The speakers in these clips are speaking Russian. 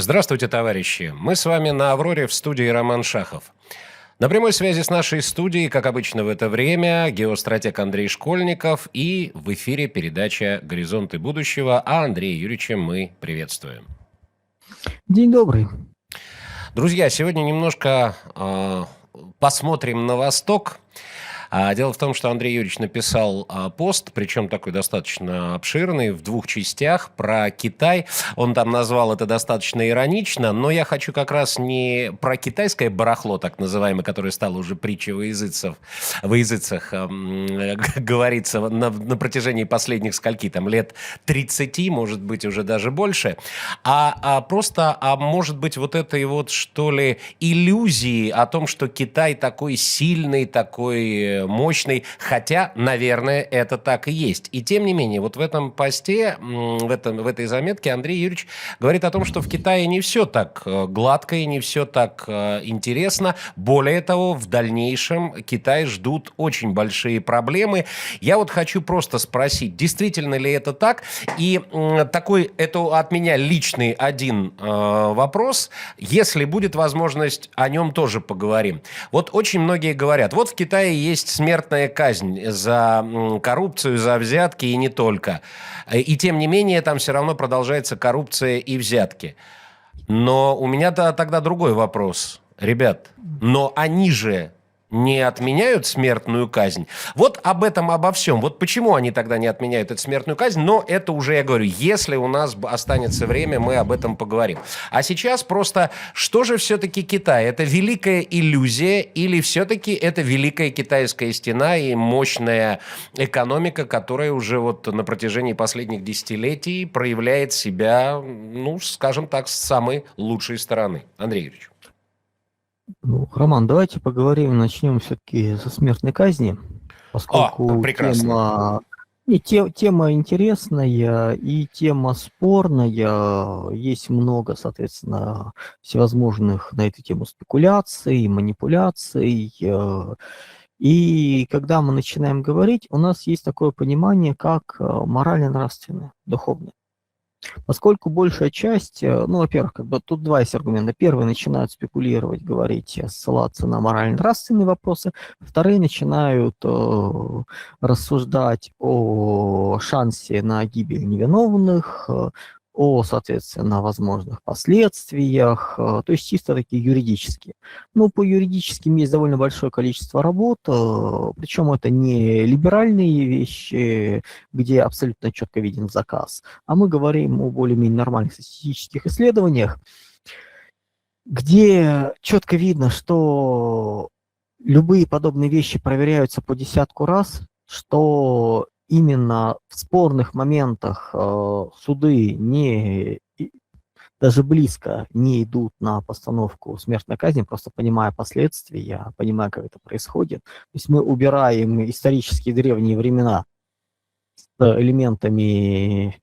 Здравствуйте, товарищи! Мы с вами на «Авроре» в студии Роман Шахов. На прямой связи с нашей студией, как обычно в это время, геостратег Андрей Школьников и в эфире передача «Горизонты будущего», а Андрея Юрьевича мы приветствуем. День добрый. Друзья, сегодня немножко посмотрим на восток. Дело в том, что Андрей Юрьевич написал пост, причем такой достаточно обширный, в двух частях, про Китай. Он там назвал это достаточно иронично, но я хочу как раз не про китайское барахло, так называемое, которое стало уже притчей во языцах, говорится на протяжении последних скольки там лет 30, может быть, уже даже больше, просто может быть, вот этой вот, что ли, иллюзии о том, что Китай такой сильный, такой мощный, хотя, наверное, это так и есть. И тем не менее, вот в этом посте, в этой заметке Андрей Юрьевич говорит о том, что в Китае не все так гладко и не все так интересно. Более того, в дальнейшем Китай ждут очень большие проблемы. Я вот хочу просто спросить, действительно ли это так? И это от меня личный один вопрос. Если будет возможность, о нем тоже поговорим. Вот очень многие говорят, вот в Китае есть смертная казнь за коррупцию, за взятки и не только. И тем не менее, там все равно продолжается коррупция и взятки. Но у меня тогда другой вопрос. Ребят, но они же не отменяют смертную казнь. Вот об этом, обо всем. Вот почему они тогда не отменяют эту смертную казнь. Но это уже, я говорю, если у нас останется время, мы об этом поговорим. А сейчас просто, что же все-таки Китай? Это великая иллюзия или все-таки это великая китайская стена и мощная экономика, которая уже вот на протяжении последних десятилетий проявляет себя, ну, скажем так, с самой лучшей стороны? Андрей Юрьевич. Ну, Роман, давайте поговорим, начнем все-таки со смертной казни, поскольку прекрасно. тема интересная и тема спорная, есть много, соответственно, всевозможных на эту тему спекуляций, манипуляций. И когда мы начинаем говорить, у нас есть такое понимание, как морально-нравственное, духовное. Поскольку большая часть, ну, во-первых, тут два есть аргумента. Первые начинают спекулировать, говорить, ссылаться на морально-нравственные вопросы. Вторые начинают рассуждать о шансе на гибель невиновных, о, соответственно, возможных последствиях, то есть чисто такие юридические. Ну, по юридическим есть довольно большое количество работ, причем это не либеральные вещи, где абсолютно четко виден заказ, а мы говорим о более-менее нормальных статистических исследованиях, где четко видно, что любые подобные вещи проверяются по десятку раз, что именно в спорных моментах суды даже близко не идут на постановку смертной казни, просто понимая последствия, понимая, как это происходит. То есть мы убираем исторические древние времена с элементами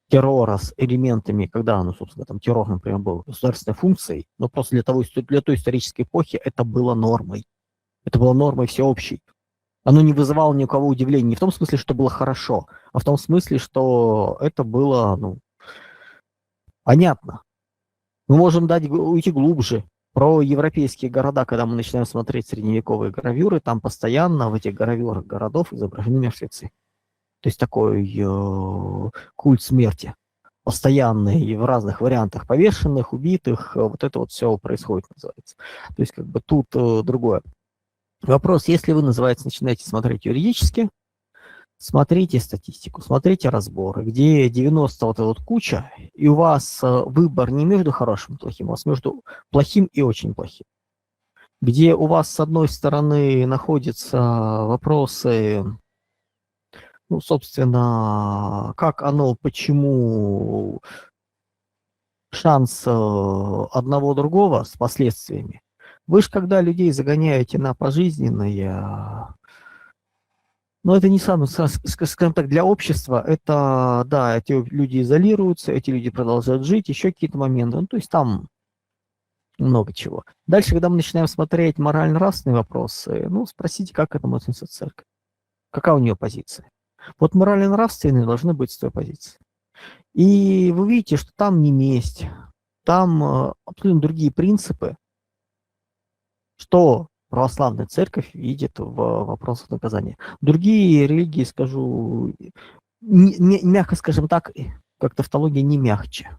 террора, с элементами, когда, ну, собственно, там террор, например, был государственной функцией, но просто для той исторической эпохи это было нормой. Это было нормой всеобщей. Оно не вызывало ни у кого удивления, не в том смысле, что было хорошо, а в том смысле, что это было, ну, понятно. Мы можем уйти глубже. Про европейские города, когда мы начинаем смотреть средневековые гравюры, там постоянно в этих гравюрах городов изображены мертвецы. То есть такой культ смерти. Постоянный в разных вариантах повешенных, убитых. Вот это вот все происходит, называется. То есть как бы тут другое. Вопрос, если вы, называется, начинаете смотреть юридически, смотрите статистику, смотрите разборы, где 90 вот эта вот куча, и у вас выбор не между хорошим и плохим, у вас между плохим и очень плохим. Где у вас, с одной стороны, находятся вопросы, ну, собственно, как оно, почему шанс одного другого с последствиями. Вы же, когда людей загоняете на пожизненное, но это не самое, скажем так, для общества, это, да, эти люди изолируются, эти люди продолжают жить, еще какие-то моменты, ну, то есть там много чего. Дальше, когда мы начинаем смотреть морально-нравственные вопросы, ну, спросите, как к этому относится церковь, какая у нее позиция. Вот морально-нравственные должны быть с той позиции. И вы видите, что там не месть, там абсолютно другие принципы, что православная церковь видит в вопросах наказания. Другие религии, скажу, мягко скажем так, как тавтология не мягче.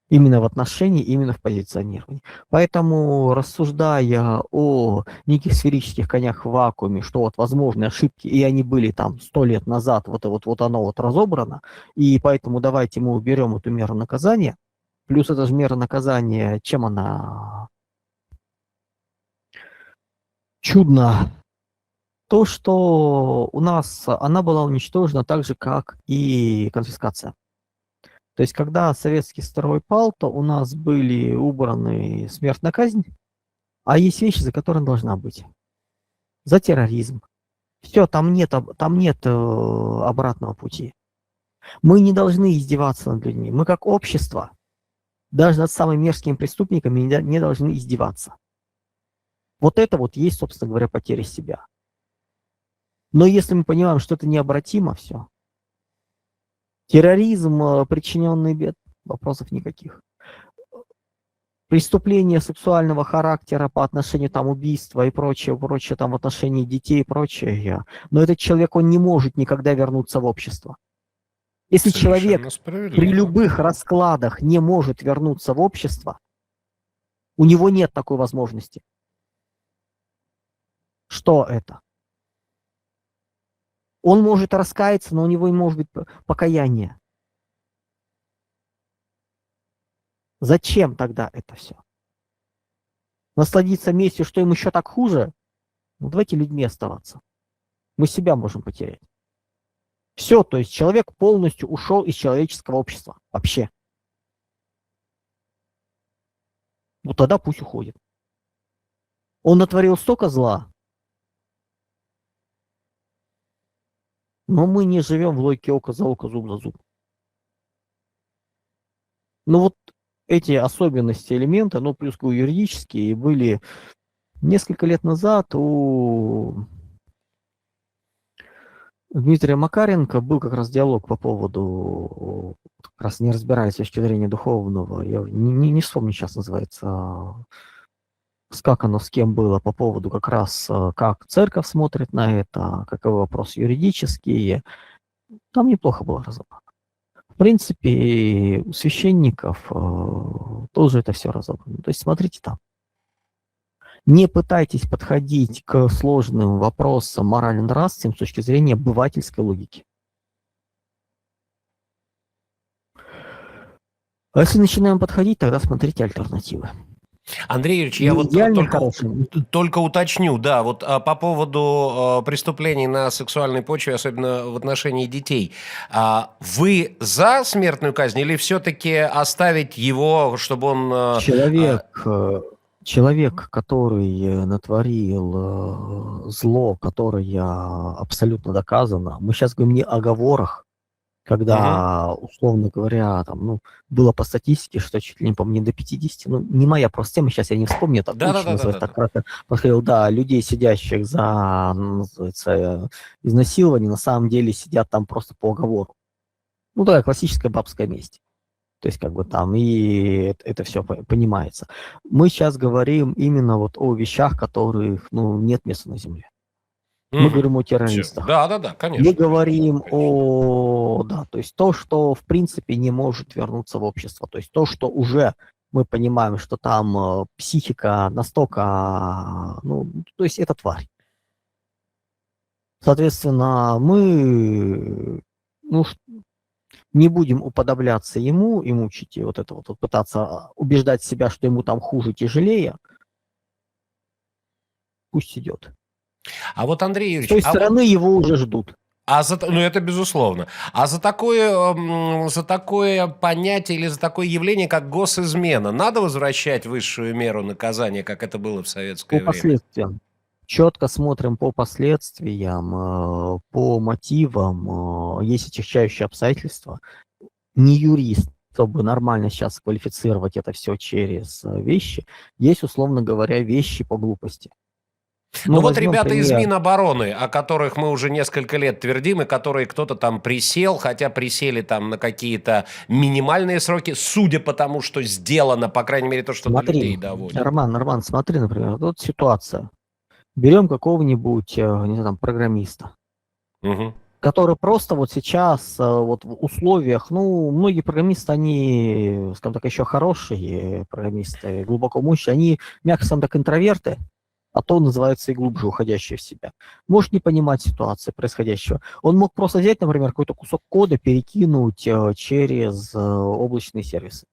Именно в отношении, именно в позиционировании. Поэтому, рассуждая о неких сферических конях в вакууме, что вот возможны ошибки, и они были там 100 лет назад, вот оно вот разобрано, и поэтому давайте мы уберем эту меру наказания, плюс эта же мера наказания, чем она чудна? То, что у нас она была уничтожена так же, как и конфискация. То есть, когда советский строй пал, то у нас были убраны смертная казнь, а есть вещи, за которые она должна быть. За терроризм. Все, там нет обратного пути. Мы не должны издеваться над людьми. Мы как общество, даже над самыми мерзкими преступниками, не должны издеваться. Вот это вот есть, собственно говоря, потеря себя. Но если мы понимаем, что это необратимо все, терроризм, причиненный бед, вопросов никаких. Преступления сексуального характера по отношению там убийства и прочее там в отношении детей и прочее. Но этот человек, он не может никогда вернуться в общество. Если человек при любых раскладах не может вернуться в общество, у него нет такой возможности. Что это? Он может раскаяться, но у него не может быть покаяния. Зачем тогда это все? Насладиться местью, что им еще так хуже? Ну, давайте людьми оставаться. Мы себя можем потерять. Все, то есть человек полностью ушел из человеческого общества. Вообще. Вот тогда пусть уходит. Он натворил столько зла, но мы не живем в логике око за око, зуб за зуб. Но вот эти особенности элемента, ну плюс юридические, были несколько лет назад у Дмитрия Макаренко был как раз диалог по поводу, как раз не разбираясь с точки зрения духовного, я не вспомню сейчас называется, как оно с кем было по поводу как раз, как церковь смотрит на это, каковы вопросы юридические. Там неплохо было разобрано. В принципе, у священников тоже это все разобрано. То есть смотрите там. Не пытайтесь подходить к сложным вопросам морально-нравственным с точки зрения обывательской логики. А если начинаем подходить, тогда смотрите альтернативы. Андрей Юрьевич, я вот только уточню, да, вот по поводу преступлений на сексуальной почве, особенно в отношении детей. Вы за смертную казнь или все-таки оставить его, чтобы он... Человек, который натворил зло, которое абсолютно доказано, мы сейчас говорим не о оговорах, когда, условно говоря, там, ну, было по статистике, что чуть ли не, по-моему, не до 50, ну, не моя просто тема, сейчас я не вспомню, так точно называть, так кратко подходил, да, людей, сидящих за, называется, изнасилование, на самом деле сидят там просто по оговору. Ну, да, классическая бабская месть. То есть, как бы там, и это все понимается. Мы сейчас говорим именно вот о вещах, которых, ну, нет места на земле. Мы говорим о террористах. Да, конечно. Мы говорим да, то есть то, что в принципе не может вернуться в общество. То есть то, что уже мы понимаем, что там психика настолько, ну, то есть это тварь. Соответственно, мы, ну, не будем уподобляться ему и мучить, и вот это вот пытаться убеждать себя, что ему там хуже, тяжелее. Пусть идет. А вот, Андрей Юрьевич... С той стороны его уже ждут. Ну, это безусловно. А за такое понятие или за такое явление, как госизмена, надо возвращать высшую меру наказания, как это было в советское время? По последствиям. Четко смотрим по последствиям, по мотивам, есть отягчающие обстоятельства. Не юрист, чтобы нормально сейчас квалифицировать это все через вещи. Есть, условно говоря, вещи по глупости. Ну вот возьмем ребята из пример. Минобороны, о которых мы уже несколько лет твердим, и которые кто-то там присел, хотя присели там на какие-то минимальные сроки, судя по тому, что сделано, по крайней мере, то, что до людей Смотри, доводят. Роман, смотри, например, вот ситуация. Берем какого-нибудь, не знаю, там, программиста, Мгм. который просто вот сейчас вот в условиях, ну, многие программисты, они, скажем так, еще хорошие программисты, глубоко мощные, они, мягко скажем так, интроверты, а то называется и глубже уходящие в себя. Может не понимать ситуации происходящего. Он мог просто взять, например, какой-то кусок кода, перекинуть через облачные сервисы.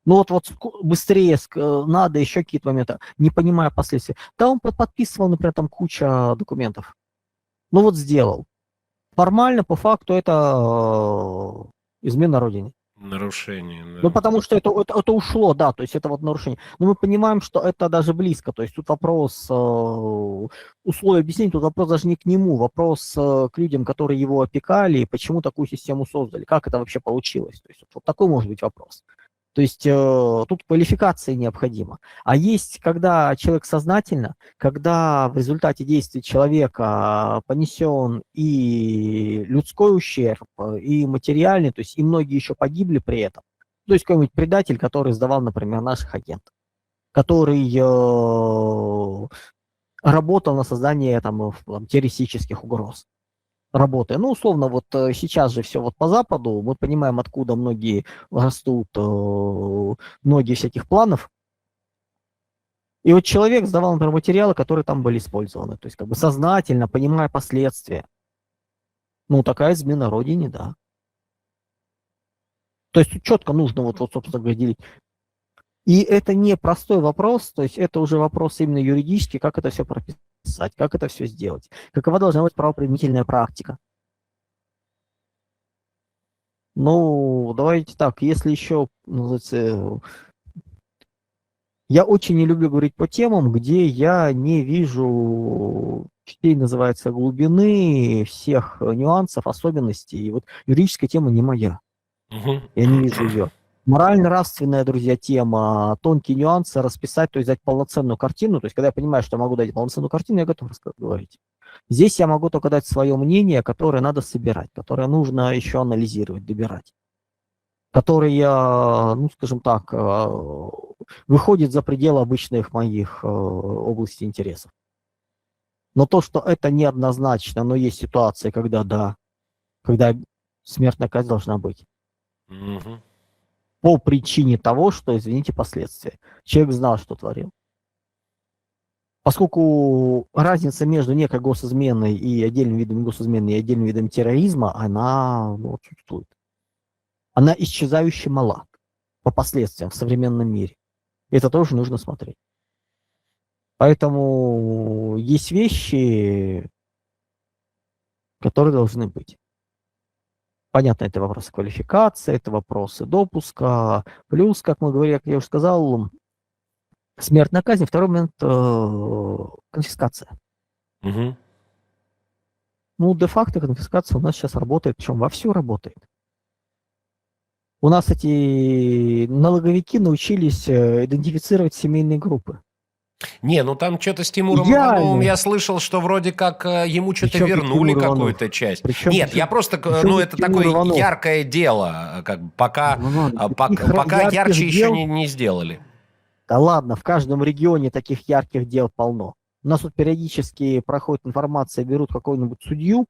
Ну вот быстрее надо, еще какие-то моменты, не понимая последствий. Да, он подписывал, например, там куча документов. Ну вот сделал. Формально, по факту, это измена родине. Нарушение, Ну, да. потому что это ушло, да, то есть это вот нарушение. Но мы понимаем, что это даже близко, то есть тут вопрос условий объяснения, тут вопрос даже не к нему, вопрос к людям, которые его опекали, и почему такую систему создали, как это вообще получилось. То есть вот такой может быть вопрос. То есть тут квалификация необходима. А есть, когда человек сознательно, когда в результате действий человека понесен и людской ущерб, и материальный, то есть и многие еще погибли при этом. То есть какой-нибудь предатель, который сдавал, например, наших агентов, который работал на создание там, террористических угроз. Работая. Ну, условно, вот сейчас же все вот по Западу, мы понимаем, откуда многие растут, многие всяких планов. И вот человек сдавал, например, материалы, которые там были использованы. То есть как бы сознательно, понимая последствия. Ну, такая измена родине, да. То есть тут четко нужно вот собственно говоря, делить. И это не простой вопрос, то есть это уже вопрос именно юридический, как это все прописать, как это все сделать, какова должна быть правоприменительная практика. Ну, давайте так, если еще, я очень не люблю говорить по темам, где я не вижу частей, называется, глубины всех нюансов, особенностей. И вот юридическая тема не моя, Мгм. я не вижу ее. Морально-нравственная, друзья, тема, тонкие нюансы расписать, то есть дать полноценную картину. То есть, когда я понимаю, что я могу дать полноценную картину, я готов говорить. Здесь я могу только дать свое мнение, которое надо собирать, которое нужно еще анализировать, добирать. Которое, ну, скажем так, выходит за пределы обычных моих областей интересов. Но то, что это неоднозначно, но есть ситуации, когда да, когда смертная казнь должна быть. Мгм. По причине того, что, извините, последствия. Человек знал, что творил. Поскольку разница между некой госизменой и отдельным видом госизмены и отдельным видом терроризма, она отсутствует. Она исчезающе мала по последствиям в современном мире. Это тоже нужно смотреть. Поэтому есть вещи, которые должны быть. Понятно, это вопросы квалификации, это вопросы допуска. Плюс, как мы говорили, как я уже сказал, смертная казнь. Второй момент конфискация. Мгм. Ну, де-факто конфискация у нас сейчас работает, причем вовсю работает. У нас эти налоговики научились идентифицировать семейные группы. Не, ну там что-то с Тимуром Ивановым Идеально. я слышал, что вроде как ему что-то Причем тут вернули Тимур Иванов? какую-то часть. Причем, Нет, я просто, причем ну тут это Тимур такое Иванов? яркое дело, как бы пока, Таких пока ярче ярких еще дел, не сделали. да ладно, в каждом регионе таких ярких дел полно. У нас тут периодически проходит информация, берут какого-нибудь судью,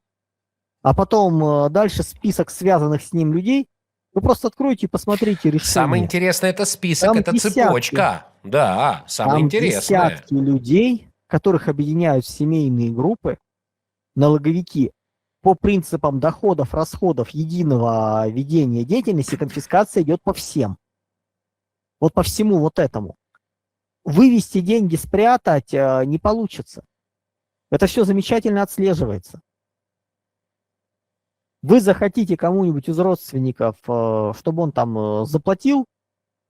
а потом дальше список связанных с ним людей. Вы просто откройте и посмотрите Самое решение. интересное это список, Там это десятки, цепочка. Да, самое там интересное. десятки людей, которых объединяют в семейные группы, налоговики, по принципам доходов, расходов, единого ведения деятельности, конфискация идет по всем. Вот по всему вот этому. Вывести деньги, спрятать не получится. Это все замечательно отслеживается. Вы захотите кому-нибудь из родственников, чтобы он там заплатил,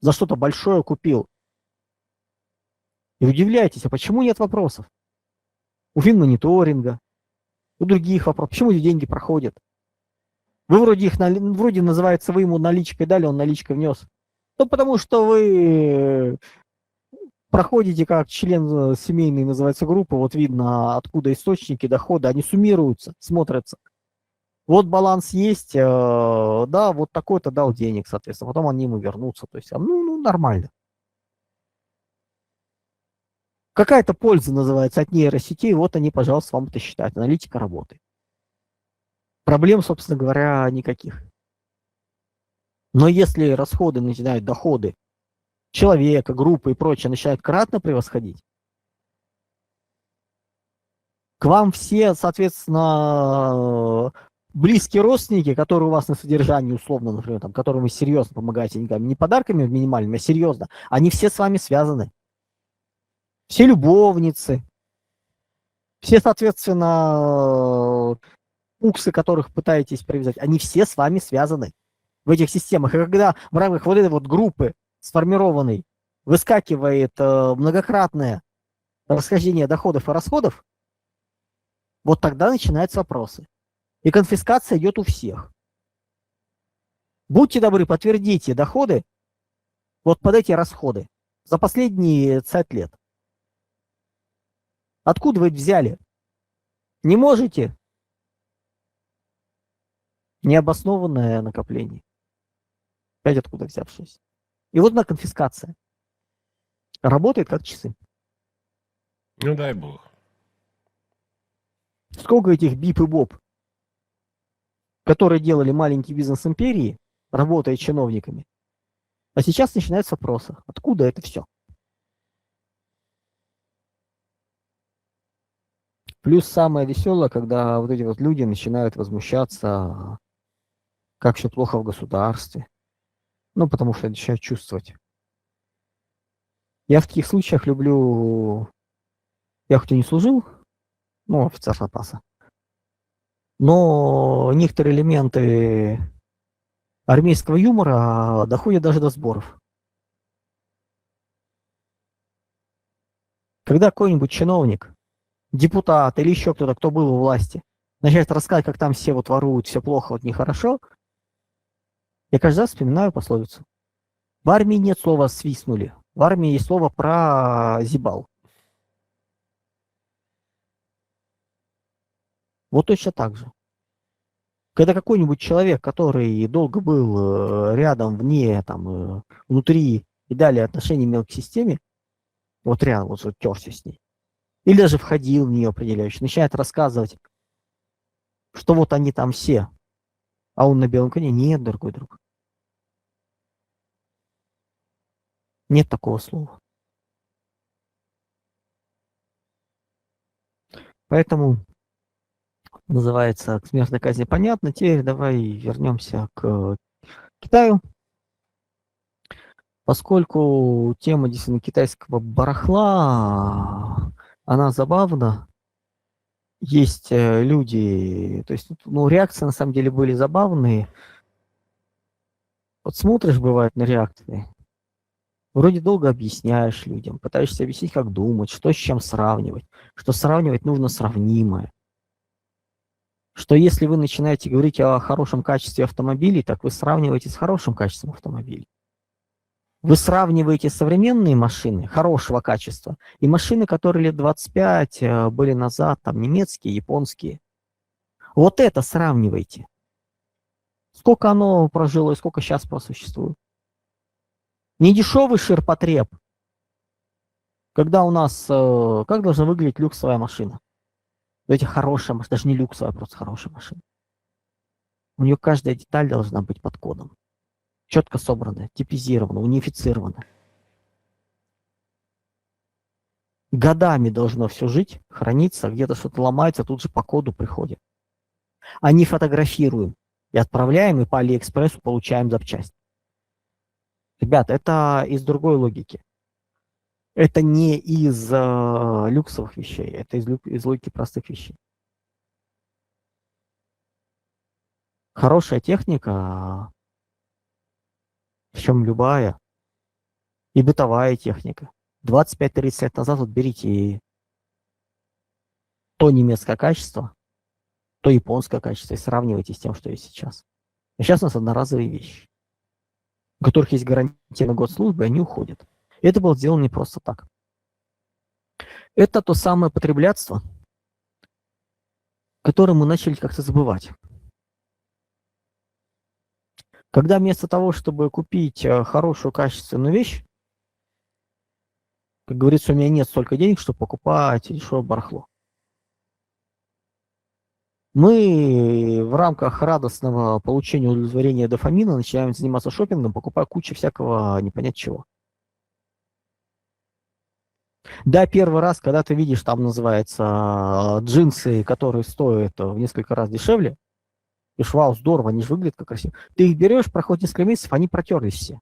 за что-то большое купил. И удивляетесь, а почему нет вопросов? У финмониторинга, у других вопросов. Почему эти деньги проходят? Вы вроде их, вроде называется, вы ему наличкой дали, он наличкой внес. Ну, потому что вы проходите как член семейной, называется, группы, вот видно, откуда источники дохода, они суммируются, смотрятся. Вот баланс есть, да, вот такой-то дал денег, соответственно, потом они ему вернутся, то есть, ну нормально. Какая-то польза называется от нейросетей, вот они, пожалуйста, вам это считают, аналитика работает. Проблем, собственно говоря, никаких. Но если расходы начинают, доходы человека, группы и прочее начинают кратно превосходить, к вам все, соответственно, близкие родственники, которые у вас на содержании, условно, например, там, которым вы серьезно помогаете деньгами, не подарками минимальными, а серьезно, они все с вами связаны. Все любовницы, все, соответственно, уксы, которых пытаетесь привязать, они все с вами связаны в этих системах. И когда в рамках вот этой вот группы сформированной выскакивает многократное расхождение доходов и расходов, вот тогда начинаются вопросы. И конфискация идет у всех. Будьте добры, подтвердите доходы вот под эти расходы за последние 50 лет. Откуда вы их взяли? Не можете? Необоснованное накопление. Опять откуда взявшись. И вот на конфискация. Работает как часы. Ну, дай бог. Сколько этих бип и боп, которые делали маленький бизнес империи, работая чиновниками. А сейчас начинаются вопросы. Откуда это все? Плюс самое веселое, когда вот эти вот люди начинают возмущаться, как все плохо в государстве. Ну, потому что начинают чувствовать. Я в таких случаях люблю... Я хоть и не служил, ну, офицер запаса, но некоторые элементы армейского юмора доходят даже до сборов. Когда какой-нибудь чиновник, депутат или еще кто-то, кто был у власти, начинает рассказывать, как там все вот воруют, все плохо, вот нехорошо, я каждый раз вспоминаю пословицу. В армии нет слова «свистнули», в армии есть слово «прозибал». Вот точно так же. Когда какой-нибудь человек, который долго был рядом, вне, там, внутри и далее отношения имел к системе, вот рядом, вот терся с ней, или даже входил в нее определяюще, начинает рассказывать, что вот они там все, а он на белом коне. Нет, дорогой друг. Нет такого слова. Поэтому называется к смертной казни понятно. Теперь давай вернемся к Китаю. Поскольку тема действительно китайского барахла, она забавна. Есть люди, то есть, ну, реакции на самом деле были забавные. Вот смотришь, бывает, на реакции. Вроде долго объясняешь людям, пытаешься объяснить, как думать, что с чем сравнивать, что сравнивать нужно сравнимое. Что если вы начинаете говорить о хорошем качестве автомобилей, так вы сравниваете с хорошим качеством автомобилей. Вы сравниваете современные машины хорошего качества и машины, которые лет 25 были назад, там немецкие, японские. Вот это сравнивайте. Сколько оно прожило и сколько сейчас просуществует. Не дешевый ширпотреб, когда у нас, как должна выглядеть люксовая машина. Эти хорошая машина, даже не люксовая, просто хорошая машина. У нее каждая деталь должна быть под кодом. Четко собрана, типизирована, унифицирована. Годами должно все жить, храниться, где-то что-то ломается, тут же по коду приходит. А не фотографируем и отправляем, и по Алиэкспрессу получаем запчасть. Ребят, это из другой логики. Это не из люксовых вещей, это из логики простых вещей. Хорошая техника, причем любая, и бытовая техника. 25-30 лет назад вот берите то немецкое качество, то японское качество и сравнивайте с тем, что есть сейчас. А сейчас у нас одноразовые вещи, у которых есть гарантия на год службы, и они уходят. И это было сделано не просто так. Это то самое потреблятство, которое мы начали как-то забывать. Когда вместо того, чтобы купить хорошую качественную вещь, как говорится, у меня нет столько денег, чтобы покупать дешевое барахло. Мы в рамках радостного получения удовлетворения дофамина начинаем заниматься шопингом, покупая кучу всякого непонятно чего. Да, первый раз, когда ты видишь, там называется джинсы, которые стоят в несколько раз дешевле, и вау, здорово, они же выглядят как красиво. Ты их берешь, проходит несколько месяцев, они протерлись все.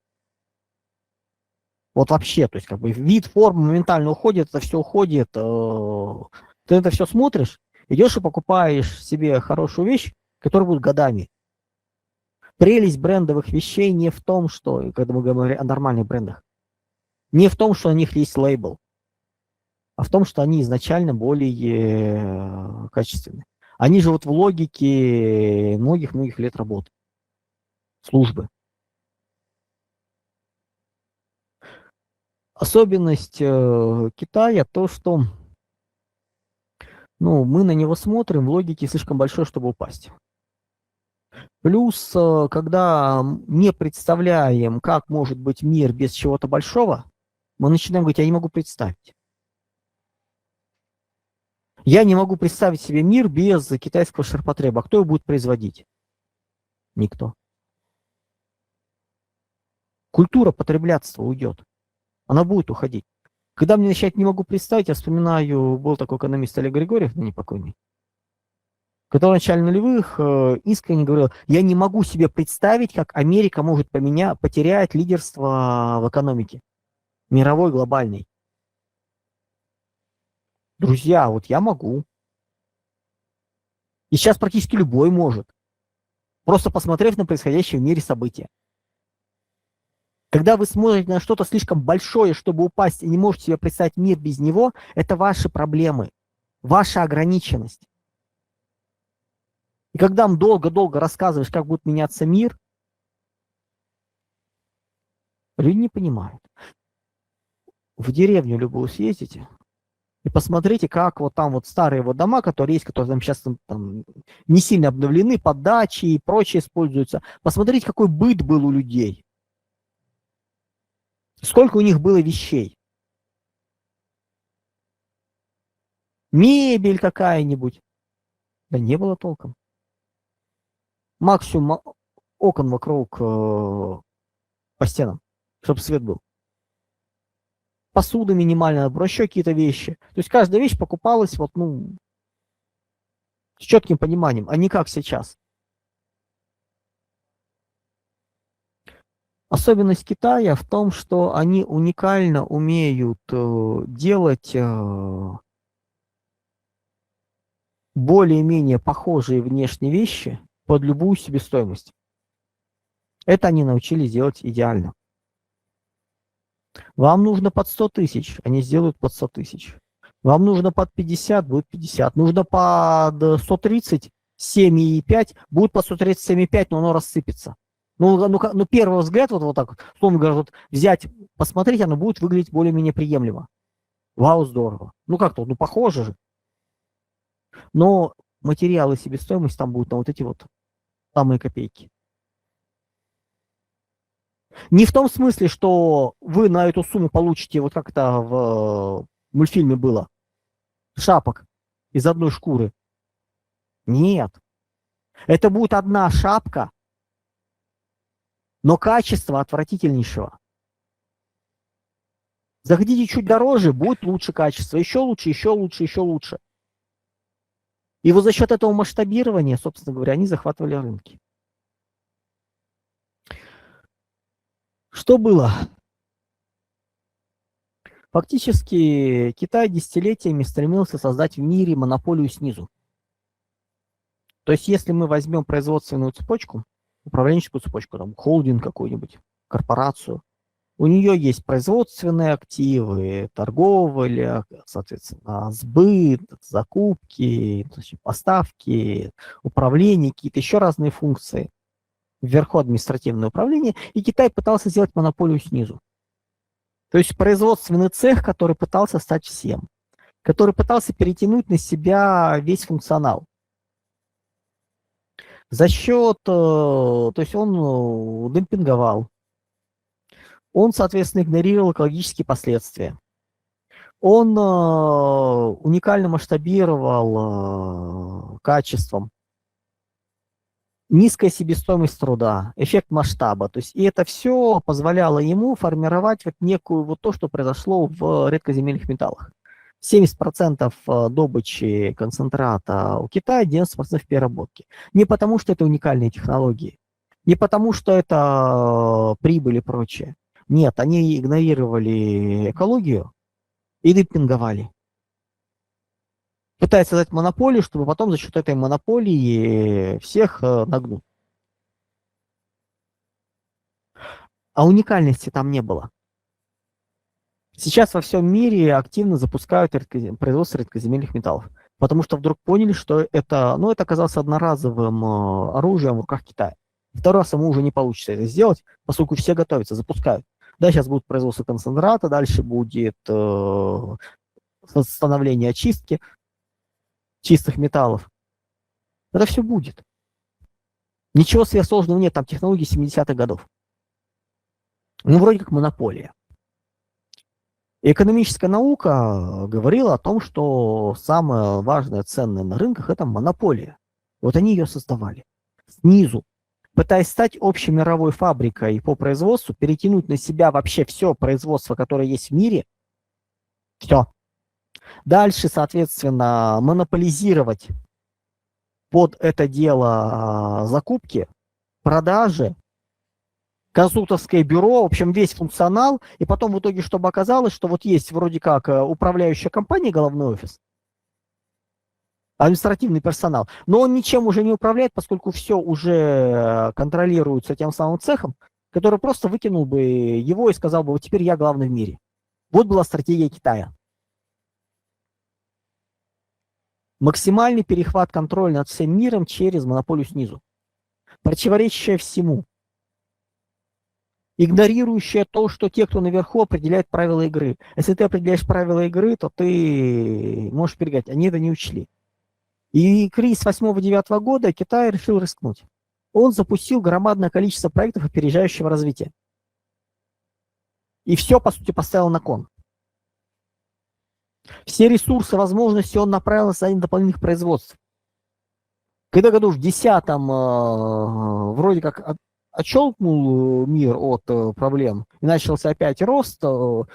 Вот вообще, то есть как бы вид, форма моментально уходит, это все уходит. Ты это все смотришь, идешь и покупаешь себе хорошую вещь, которая будет годами. Прелесть брендовых вещей не в том, что, когда мы говорим о нормальных брендах, не в том, что на них есть лейбл, а в том, что они изначально более качественные. Они живут в логике многих-многих лет работы, службы. Особенность Китая то, что мы на него смотрим в логике слишком большой, чтобы упасть. Плюс, когда не представляем, как может быть мир без чего-то большого, мы начинаем говорить, я не могу представить. Я не могу представить себе мир без китайского ширпотреба. А кто его будет производить? Никто. Культура потреблятства уйдет. Она будет уходить. Когда мне начать не могу представить, я вспоминаю, был такой экономист Олег Григорьев, непокойный, который в начале нулевых искренне говорил, я не могу себе представить, как Америка может потерять лидерство в экономике. Мировой, глобальной. Друзья, вот я могу. И сейчас практически любой может. Просто посмотрев на происходящее в мире события. Когда вы смотрите на что-то слишком большое, чтобы упасть, и не можете себе представить мир без него, это ваши проблемы, ваша ограниченность. И когда вам долго-долго рассказываешь, как будет меняться мир, люди не понимают. В деревню любую съездите и посмотрите, как вот там вот старые вот дома, которые есть, которые там сейчас там не сильно обновлены, под дачи и прочее используются. Посмотрите, какой быт был у людей. Сколько у них было вещей. Мебель какая-нибудь. Да не было толком. Максимум окон вокруг по стенам, чтобы свет был. Посуда минимальная, еще какие-то вещи. То есть каждая вещь покупалась вот, с четким пониманием, а не как сейчас. Особенность Китая в том, что они уникально умеют делать более-менее похожие внешние вещи под любую себестоимость. Это они научились делать идеально. Вам нужно под 100 тысяч, они сделают под 100 тысяч. Вам нужно под 50, будет 50. Нужно под 130, 7,5, будет под 137,5, но оно рассыпется. Ну, первый взгляд, вот так, условно говоря, вот взять, посмотреть, оно будет выглядеть более-менее приемлемо. Вау, здорово. Как-то, похоже же. Но материалы, себестоимость там будут на вот эти вот самые копейки. Не в том смысле, что вы на эту сумму получите, вот как это в мультфильме было, шапок из одной шкуры. Нет. Это будет одна шапка, но качество отвратительнейшего. Заходите чуть дороже, будет лучше качество, еще лучше, еще лучше, еще лучше. И вот за счет этого масштабирования, собственно говоря, они захватывали рынки. Что было? Фактически Китай десятилетиями стремился создать в мире монополию снизу. То есть если мы возьмем производственную цепочку, управленческую цепочку, там, холдинг какой-нибудь, корпорацию, у нее есть производственные активы, торговля, соответственно, сбыт, закупки, поставки, управление, какие-то еще разные функции. Вверху административное управление, и Китай пытался сделать монополию снизу. То есть производственный цех, который пытался стать всем. который пытался перетянуть на себя весь функционал. За счет, то есть он демпинговал, он, соответственно, игнорировал экологические последствия. Он уникально масштабировал качеством, низкая себестоимость труда, эффект масштаба. То есть и это все позволяло ему формировать вот некую вот то, что произошло в редкоземельных металлах. 70% добычи концентрата у Китая, 90% в переработке. Не потому, что это уникальные технологии, не потому, что это прибыль и прочее. Нет, они игнорировали экологию и демпинговали. Пытаясь создать монополию, чтобы потом за счет этой монополии всех нагнуть. А уникальности там не было. Сейчас во всем мире активно запускают производство редкоземельных металлов, потому что вдруг поняли, что это оказалось одноразовым оружием в руках Китая. Второй раз ему уже не получится это сделать, поскольку все готовятся, запускают. Да, сейчас будет производство концентрата, дальше будет становление очистки чистых металлов. Это все будет. Ничего сверхсложного нет, там технологии 70-х годов. Ну, вроде как монополия. Экономическая наука говорила о том, что самое важное, ценное на рынках – это монополия. Вот они ее создавали снизу, пытаясь стать общей мировой фабрикой по производству, перетянуть на себя вообще все производство, которое есть в мире. Все. Дальше, соответственно, монополизировать под это дело закупки, продажи, конструкторское бюро, в общем, весь функционал, и потом в итоге, чтобы оказалось, что вот есть вроде как управляющая компания, головной офис, административный персонал, но он ничем уже не управляет, поскольку все уже контролируется тем самым цехом, который просто выкинул бы его и сказал бы, вот теперь я главный в мире. Вот была стратегия Китая. Максимальный перехват контроля над всем миром через монополию снизу, противоречащая всему, игнорирующая то, что те, кто наверху, определяют правила игры. Если ты определяешь правила игры, то ты можешь перегать. Они это не учли. И кризис 8-9 года Китай решил рискнуть. Он запустил громадное количество проектов опережающего развития. И все, по сути, поставил на кон. Все ресурсы, возможности он направил на создание дополнительных производств. Когда году в 10-м вроде как отщелкнул мир от проблем и начался опять рост, с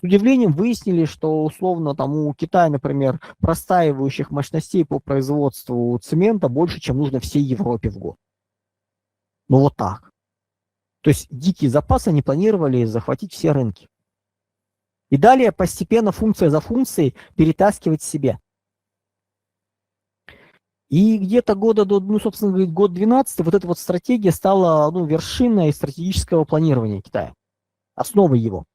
удивлением выяснили, что условно там у Китая, например, простаивающих мощностей по производству цемента больше, чем нужно всей Европе в год. Ну вот так. То есть дикие запасы они планировали захватить все рынки. И далее постепенно функция за функцией перетаскивать себе. И где-то года до, собственно говоря, год 12 вот эта вот стратегия стала вершиной стратегического планирования Китая. Основой его.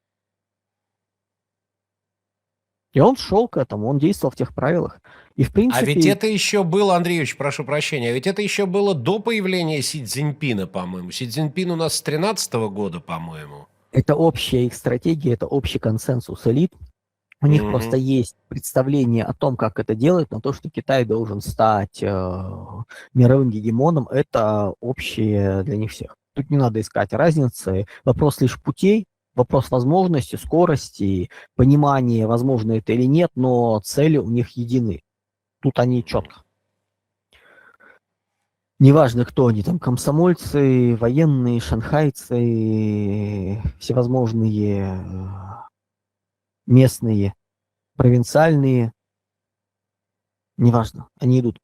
И он шел к этому, он действовал в тех правилах. И в принципе... А ведь это еще было, Андрей Юрьевич, прошу прощения, а ведь это еще было до появления Си Цзиньпина, по-моему. Си Цзиньпин у нас с 2013 года, по-моему. Это общая их стратегия, это общий консенсус элит. У них просто есть представление о том, как это делать, но то, что Китай должен стать мировым гегемоном, это общее для них всех. Тут не надо искать разницы. Вопрос лишь путей, вопрос возможности, скорости, понимания, возможно это или нет, но цели у них едины. Тут они четко. Неважно, кто они там, комсомольцы, военные, шанхайцы, всевозможные местные, провинциальные, неважно, они идут.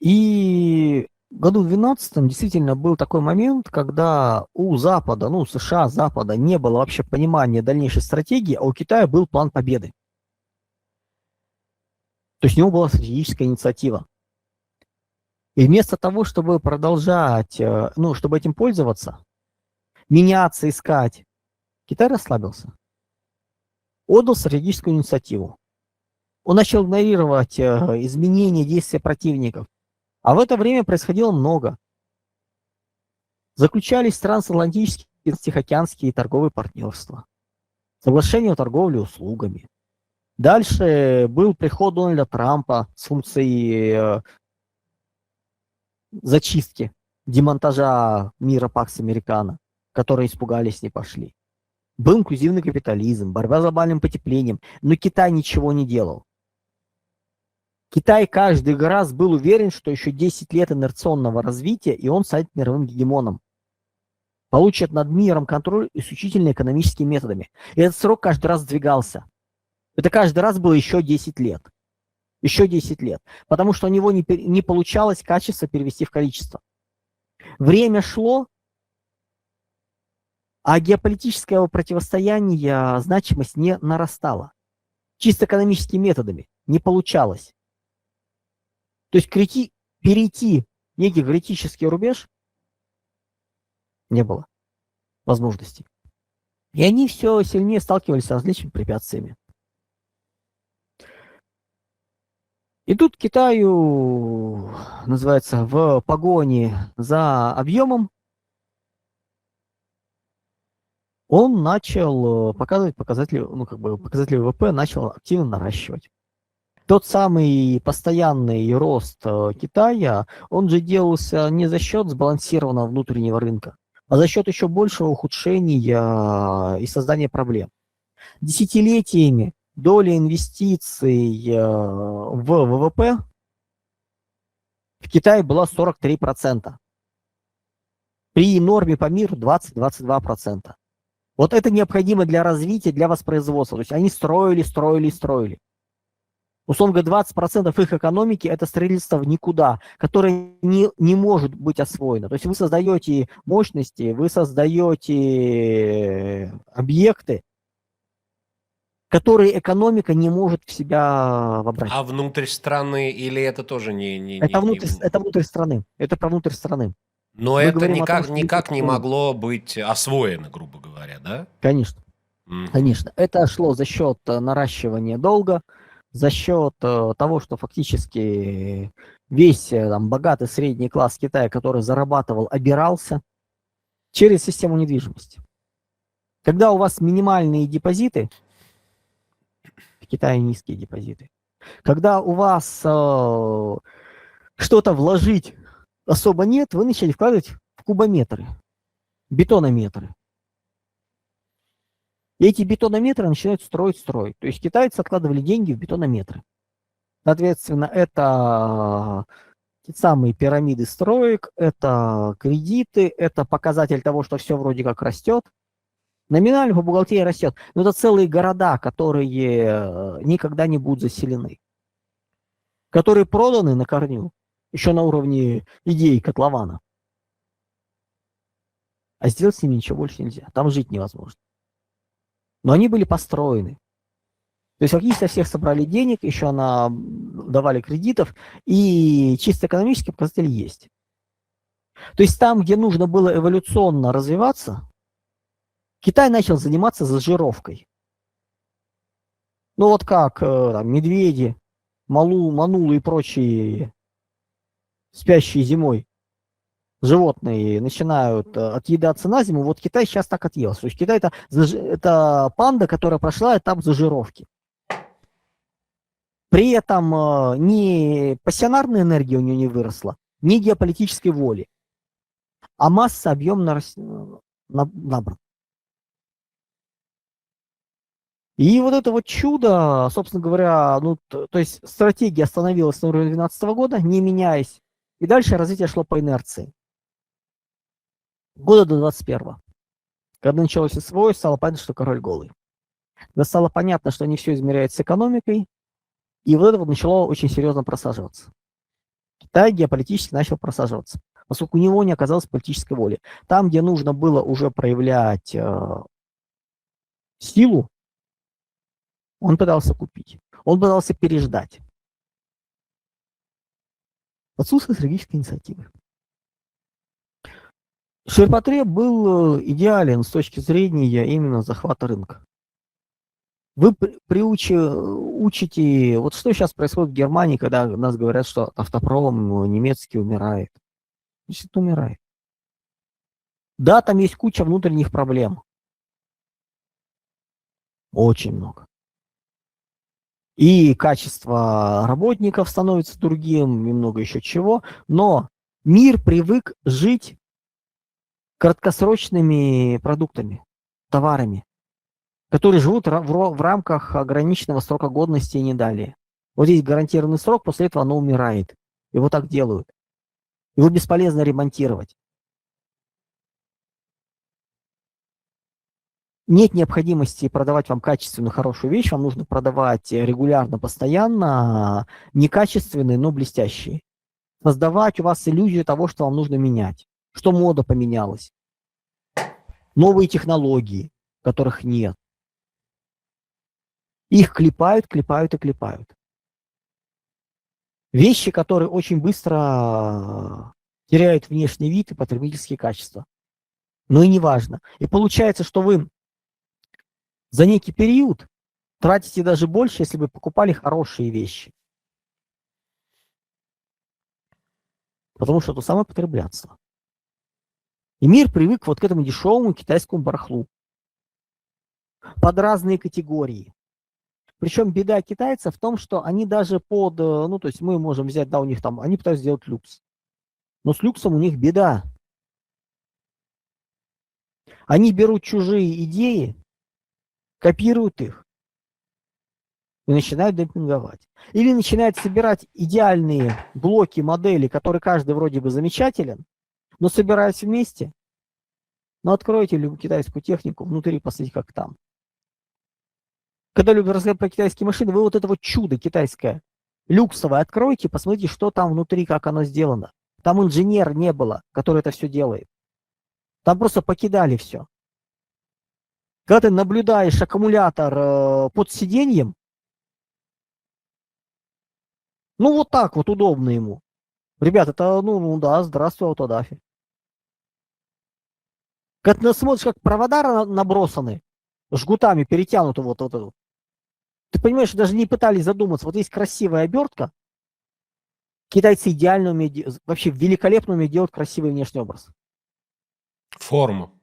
И в году 12 действительно был такой момент, когда у Запада, США, Запада не было вообще понимания дальнейшей стратегии, а у Китая был план победы. То есть у него была стратегическая инициатива. И вместо того, чтобы продолжать, чтобы этим пользоваться, меняться, искать, Китай расслабился. Отдал стратегическую инициативу. Он начал игнорировать изменения действия противников. А в это время происходило много. Заключались трансатлантические и тихоокеанские торговые партнерства. Соглашение о торговле услугами. Дальше был приход Дональда Трампа с функцией зачистки, демонтажа мира Пакс Американо, которые испугались, не пошли. Был инклюзивный капитализм, борьба с глобальным потеплением, но Китай ничего не делал. Китай каждый раз был уверен, что еще 10 лет инерционного развития, и он станет мировым гегемоном. Получит над миром контроль исключительно экономическими методами. И этот срок каждый раз сдвигался. Это каждый раз было еще 10 лет. Еще 10 лет. Потому что у него не получалось качество перевести в количество. Время шло, а геополитическое противостояние, значимость не нарастала. Чисто экономическими методами не получалось. То есть перейти некий критический рубеж не было возможностей. И они все сильнее сталкивались с различными препятствиями. И тут Китаю, называется, в погоне за объемом он начал показывать показатели, показатели ВВП начал активно наращивать. Тот самый постоянный рост Китая, он же делался не за счет сбалансированного внутреннего рынка, а за счет еще большего ухудшения и создания проблем. Десятилетиями доля инвестиций в ВВП в Китае была 43%. При норме по миру 20-22%. Вот это необходимо для развития, для воспроизводства. То есть они строили. Условно говоря, 20% их экономики – это строительство в никуда, которое не может быть освоено. То есть вы создаете мощности, вы создаете объекты, которые экономика не может в себя вобрать. А внутрь страны или это тоже Это внутрь страны. Это про внутрь страны. Но Мы это говорим о том, никак что не могло быть освоено, грубо говоря, да? Конечно. Конечно. Это шло за счет наращивания долга, за счет того, что фактически весь там, богатый средний класс Китая, который зарабатывал, обирался через систему недвижимости. Когда у вас минимальные депозиты, в Китае низкие депозиты, когда у вас что-то вложить особо нет, вы начали вкладывать в кубометры, бетонометры. И эти бетонометры начинают строить. То есть китайцы откладывали деньги в бетонометры. Соответственно, это те самые пирамиды строек, это кредиты, это показатель того, что все вроде как растет. Номинально по бухгалтерии растет. Но это целые города, которые никогда не будут заселены. Которые проданы на корню, еще на уровне идеи котлована. А сделать с ними ничего больше нельзя. Там жить невозможно. Но они были построены. То есть фактически всех собрали денег, еще давали кредитов, и чисто экономические показатели есть. То есть там, где нужно было эволюционно развиваться, Китай начал заниматься зажировкой. Ну вот как там, медведи, манулы и прочие спящие зимой животные начинают отъедаться на зиму, вот Китай сейчас так отъелся. То есть Китай это панда, которая прошла этап зажировки. При этом ни пассионарная энергия у нее не выросла, ни геополитической воли, а масса, объем набран. И вот это вот чудо, собственно говоря, то есть стратегия остановилась на уровне 2012 года, не меняясь, и дальше развитие шло по инерции. Года до 21-го. Когда началось СВО, стало понятно, что король голый. Когда стало понятно, что не все измеряется экономикой, и вот это вот начало очень серьезно просаживаться. Китай геополитически начал просаживаться, поскольку у него не оказалось политической воли. Там, где нужно было уже проявлять силу, он пытался купить. Он пытался переждать. Отсутствие стратегической инициативы. Ширпотреб был идеален с точки зрения именно захвата рынка. Вы учите, вот что сейчас происходит в Германии, когда нас говорят, что автопром немецкий умирает. Значит, умирает. Да, там есть куча внутренних проблем. Очень много. И качество работников становится другим, и много еще чего. Но мир привык жить краткосрочными продуктами, товарами, которые живут в рамках ограниченного срока годности и не далее. Вот здесь гарантированный срок, после этого оно умирает. Его так делают. Его бесполезно ремонтировать. Нет необходимости продавать вам качественную, хорошую вещь, вам нужно продавать регулярно, постоянно, некачественные, но блестящие. Создавать у вас иллюзию того, что вам нужно менять, что мода поменялась, новые технологии, которых нет. Их клепают, клепают и клепают. Вещи, которые очень быстро теряют внешний вид и потребительские качества. Но и не важно. И получается, что вы за некий период тратите даже больше, если бы покупали хорошие вещи. Потому что это самое потреблятство. И мир привык вот к этому дешевому китайскому барахлу. Под разные категории. Причем беда китайцев в том, что они даже под, ну то есть мы можем взять, да, у них там, они пытаются сделать люкс. Но с люксом у них беда. Они берут чужие идеи, копируют их и начинают демпинговать. Или начинают собирать идеальные блоки, модели, которые каждый вроде бы замечателен, но собираясь вместе, но откройте любую китайскую технику внутри, посмотрите, как там. Когда любят разговаривать про китайские машины, вы вот это вот чудо китайское, люксовое, откройте, посмотрите, что там внутри, как оно сделано. Там инженера не было, который это все делает. Там просто покидали все. Когда ты наблюдаешь аккумулятор под сиденьем, ну вот так вот удобно ему. Ребят, это, ну да, здравствуй, Autodafi. Когда ты смотришь, как провода набросаны, жгутами перетянуты вот. Ты понимаешь, даже не пытались задуматься. Вот есть красивая обертка. Китайцы идеально умеют, вообще великолепно умеют делать красивый внешний образ. Форму.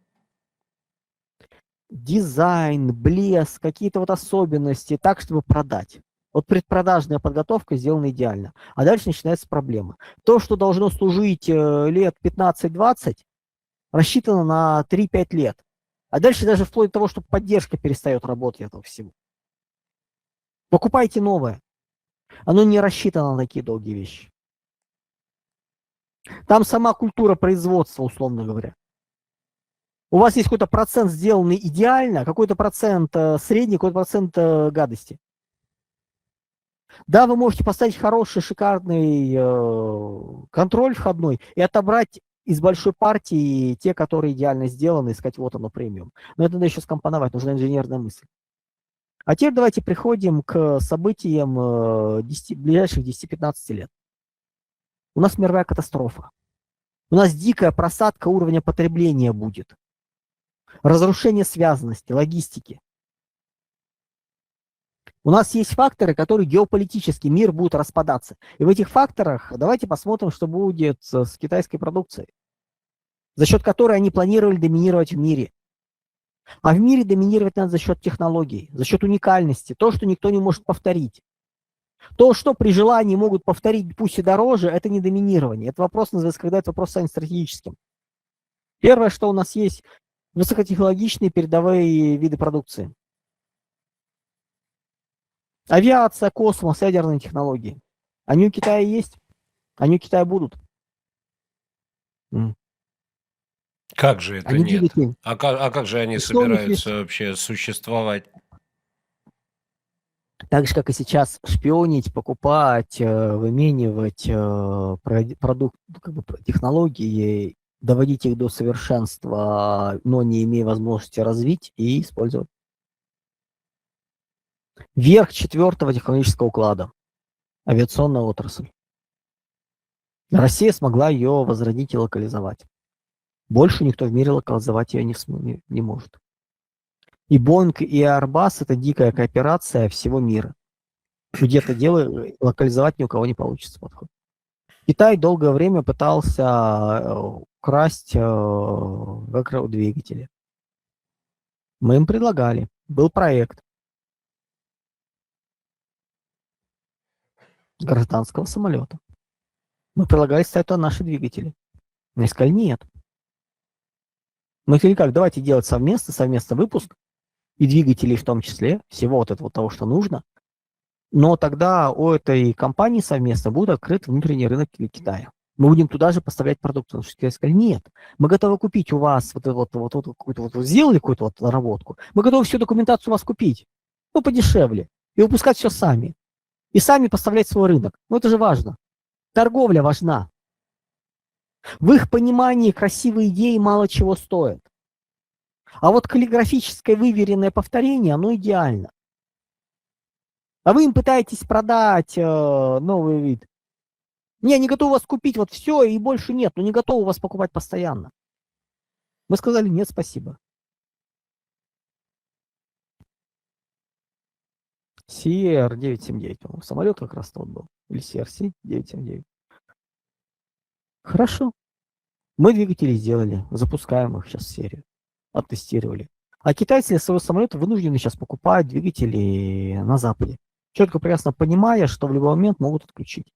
Дизайн, блеск, какие-то вот особенности, так, чтобы продать. Вот предпродажная подготовка сделана идеально. А дальше начинается проблема. То, что должно служить лет 15-20, рассчитано на 3-5 лет. А дальше даже вплоть до того, что поддержка перестает работать этого всего. Покупайте новое. Оно не рассчитано на такие долгие вещи. Там сама культура производства, условно говоря. У вас есть какой-то процент сделанный идеально, какой-то процент средний, какой-то процент гадости. Да, вы можете поставить хороший, шикарный контроль входной и отобрать из большой партии те, которые идеально сделаны, и сказать, вот оно премиум. Но это надо еще скомпоновать, нужна инженерная мысль. А теперь давайте приходим к событиям ближайших 10-15 лет. У нас мировая катастрофа. У нас дикая просадка уровня потребления будет. Разрушение связанности, логистики. У нас есть факторы, которые геополитически мир будет распадаться. И в этих факторах давайте посмотрим, что будет с китайской продукцией, за счет которой они планировали доминировать в мире. А в мире доминировать надо за счет технологий, за счет уникальности, то, что никто не может повторить. То, что при желании могут повторить, пусть и дороже, это не доминирование. Это вопрос называется, когда этот вопрос станет стратегическим. Первое, что у нас есть, высокотехнологичные передовые виды продукции. Авиация, космос, ядерные технологии. Они у Китая есть, они у Китая будут. Как же это Они нет? двигатели. А как же они Что у них есть? собираются вообще существовать? Так же, как и сейчас, шпионить, покупать, выменивать продукт, как бы, технологии, доводить их до совершенства, но не имея возможности развить и использовать. Верх 4-го технологического уклада. Авиационная отрасль. Россия смогла ее возродить и локализовать. Больше никто в мире локализовать ее не может. И Boeing, и Airbus – это дикая кооперация всего мира. Где-то дело локализовать ни у кого не получится подход. Китай долгое время пытался красть двигатели. Мы им предлагали. Был проект. гражданского самолета. Мы предлагали ставить туда наши двигатели. Мы сказали, нет. Мы сказали, как, давайте делать совместный выпуск, и двигателей в том числе, всего вот этого того, что нужно. Но тогда у этой компании совместно будет открыт внутренний рынок Китая. Мы будем туда же поставлять продукцию. Потому что сказали, нет, мы готовы купить у вас сделали какую-то вот наработку, мы готовы всю документацию у вас купить, ну, подешевле, и выпускать все сами. И сами поставлять свой рынок. Ну, это же важно. Торговля важна. В их понимании красивые идеи мало чего стоят. А вот каллиграфическое выверенное повторение, оно идеально. А вы им пытаетесь продать новый вид. Не, не готовы вас купить, вот все, и больше нет, но не готовы вас покупать постоянно. Мы сказали, нет, спасибо. CR979, по-моему, самолет как раз тот был. Или CRC979. Хорошо. Мы двигатели сделали, запускаем их сейчас в серию. Оттестировали. А китайцы для своего самолета вынуждены сейчас покупать двигатели на Западе. Четко прекрасно понимая, что в любой момент могут отключить.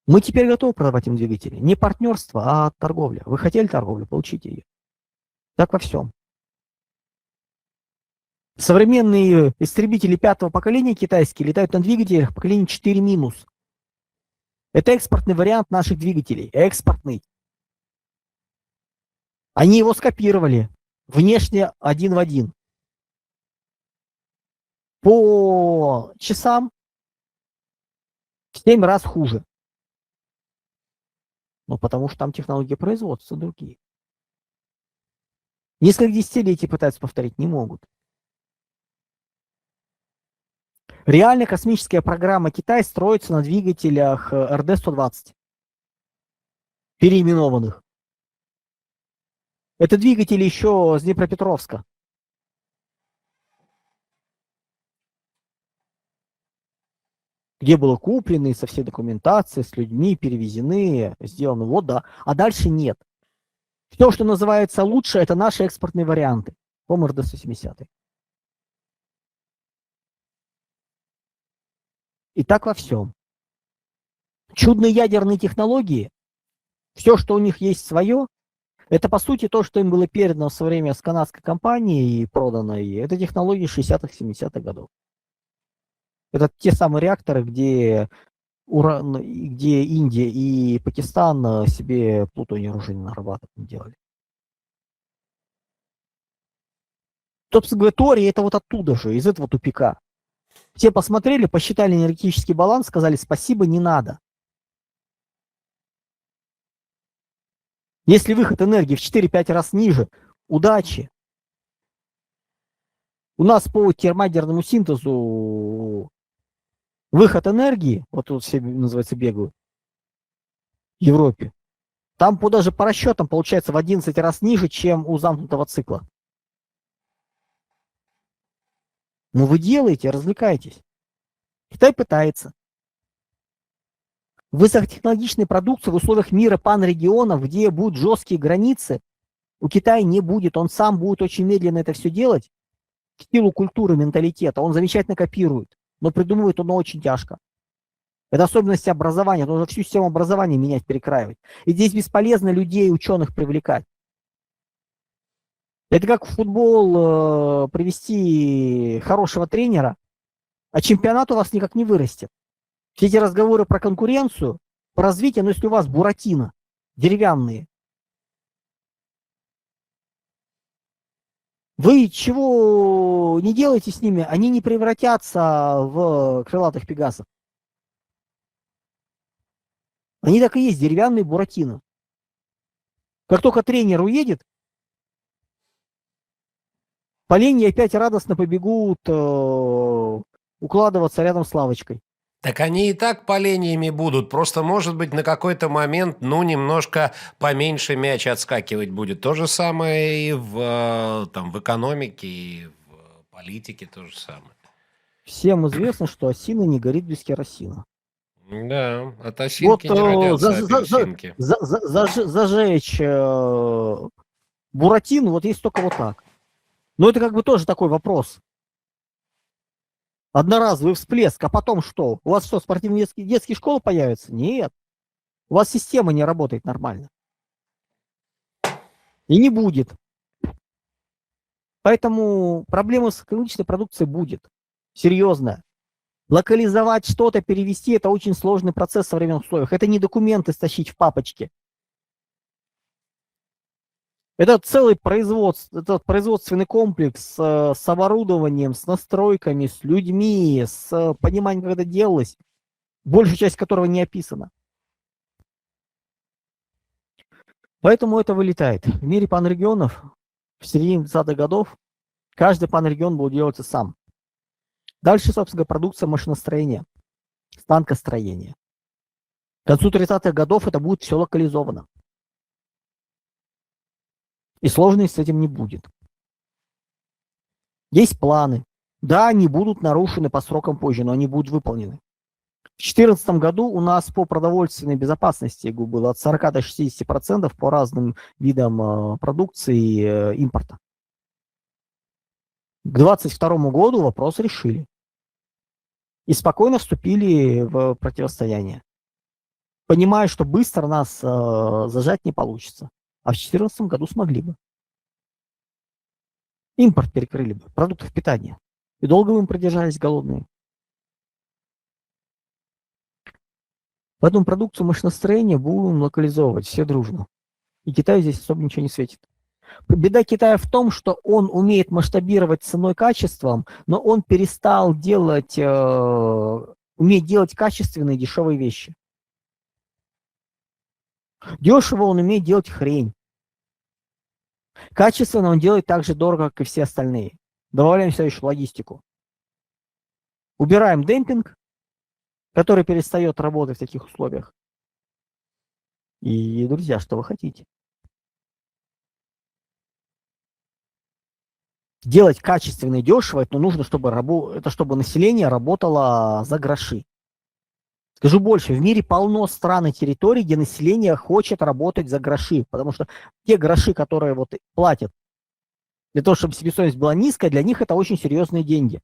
Мы теперь готовы продавать им двигатели. Не партнерство, а торговля. Вы хотели торговлю, получите ее. Так во всем. Современные истребители пятого поколения китайские летают на двигателях поколения 4-. Это экспортный вариант наших двигателей. Экспортный. Они его скопировали. Внешне один в один. По часам в 7 раз хуже. Ну, потому что там технологии производства другие. Несколько десятилетий пытаются повторить, не могут. Реально космическая программа Китая строится на двигателях РД-120. Переименованных. Это двигатели еще с Днепропетровска. Где было куплены со всей документацией, с людьми, перевезены, сделаны. Вот, да. А дальше нет. Все, что называется лучше, это наши экспортные варианты. По-моему, РД-170. И так во всем. Чудные ядерные технологии, все, что у них есть свое, это, по сути, то, что им было передано в свое время с канадской компанией и продано. И это технологии 60-х, 70-х годов. Это те самые реакторы, где Индия и Пакистан себе плутоний оружейный нарабатывать делали. Собственно говоря, Тори это вот оттуда же, из этого тупика. Все посмотрели, посчитали энергетический баланс, сказали спасибо, не надо. Если выход энергии в 4-5 раз ниже, удачи. У нас по термоядерному синтезу выход энергии, вот тут все, называется, бегают, в Европе, там даже по расчетам получается в 11 раз ниже, чем у замкнутого цикла. Но вы делаете, развлекаетесь. Китай пытается. Высокотехнологичной продукции в условиях мира панрегионов, где будут жесткие границы, у Китая не будет. Он сам будет очень медленно это все делать. В силу культуры, менталитета. Он замечательно копирует, но придумывает он очень тяжко. Это особенности образования. Нужно всю систему образования менять, перекраивать. И здесь бесполезно людей, ученых привлекать. Это как в футбол привести хорошего тренера, а чемпионат у вас никак не вырастет. Все эти разговоры про конкуренцию, про развитие, но если у вас буратино, деревянные, вы чего не делаете с ними, они не превратятся в крылатых пегасов. Они так и есть, деревянные буратино. Как только тренер уедет, поленья опять радостно побегут укладываться рядом с лавочкой. Так они и так поленьями будут, просто, может быть, на какой-то момент, немножко поменьше мяч отскакивать будет. То же самое и в экономике, и в политике то же самое. Всем известно, что осина не горит без керосина. Да, от осинки не родятся апельсинки. Зажечь буратино, вот есть только вот так. Но это как бы тоже такой вопрос. Одноразовый всплеск, а потом что? У вас что, спортивные детские школы появятся? Нет. У вас система не работает нормально. И не будет. Поэтому проблема с экологичной продукцией будет. Серьезно. Локализовать что-то, перевести – это очень сложный процесс в современных условиях. Это не документы стащить в папочке. Это целый производственный комплекс с оборудованием, с настройками, с людьми, с пониманием, как это делалось, большая часть которого не описана. Поэтому это вылетает. В мире панрегионов в середине 20-х годов каждый панрегион будет делаться сам. Дальше, собственно, продукция машиностроения, станкостроения. К концу 30-х годов это будет все локализовано. И сложностей с этим не будет. Есть планы. Да, они будут нарушены по срокам позже, но они будут выполнены. В 2014 году у нас по продовольственной безопасности было от 40 до 60% по разным видам продукции импорта. К 2022 году вопрос решили. И спокойно вступили в противостояние. Понимая, что быстро нас зажать не получится. А в 2014 году смогли бы. Импорт перекрыли бы, продуктов питания. И долго мы продержались голодные. Поэтому продукцию машиностроения будем локализовывать все дружно. И Китаю здесь особо ничего не светит. Беда Китая в том, что он умеет масштабировать ценой качеством, но он перестал уметь делать качественные дешевые вещи. Дешево он умеет делать хрень. Качественно он делает так же дорого, как и все остальные. Добавляем сюда еще логистику. Убираем демпинг, который перестает работать в таких условиях. И, друзья, что вы хотите? Делать качественно и дешево, это нужно, чтобы население работало за гроши. Скажу больше, в мире полно стран и территорий, где население хочет работать за гроши, потому что те гроши, которые платят для того, чтобы себестоимость была низкая, для них это очень серьезные деньги.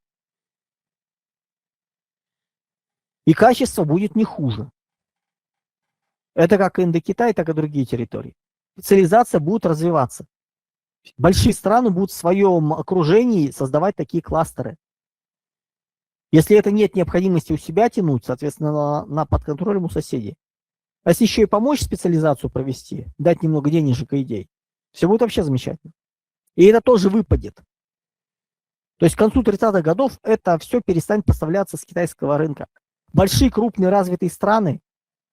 И качество будет не хуже. Это как Индокитай, так и другие территории. Специализация будет развиваться. Большие страны будут в своем окружении создавать такие кластеры. Если это нет необходимости у себя тянуть, соответственно, под контролем у соседей. А если еще и помочь специализацию провести, дать немного денежек и идей, все будет вообще замечательно. И это тоже выпадет. То есть к концу 30-х годов это все перестанет поставляться с китайского рынка. Большие, крупные, развитые страны,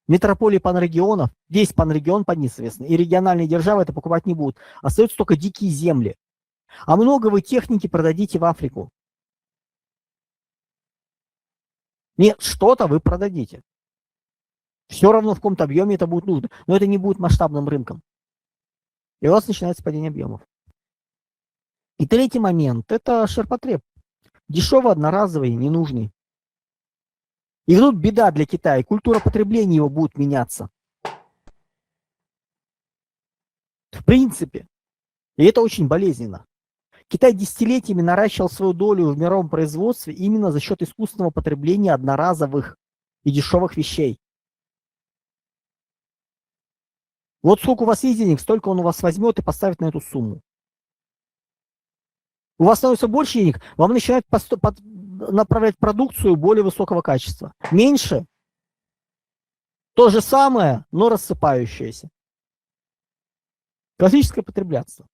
метрополии панрегионов, весь панрегион под ним, соответственно, и региональные державы это покупать не будут. Остаются только дикие земли. А много вы техники продадите в Африку. Нет, что-то вы продадите. Все равно в каком-то объеме это будет нужно. Но это не будет масштабным рынком. И у вас начинается падение объемов. И третий момент – это ширпотреб. Дешевый, одноразовый, ненужный. И тут беда для Китая. Культура потребления его будет меняться. В принципе. И это очень болезненно. Китай десятилетиями наращивал свою долю в мировом производстве именно за счет искусственного потребления одноразовых и дешевых вещей. Вот сколько у вас есть денег, столько он у вас возьмет и поставит на эту сумму. У вас становится больше денег, вам начинают направлять продукцию более высокого качества. Меньше – то же самое, но рассыпающееся. Классическое потреблятство.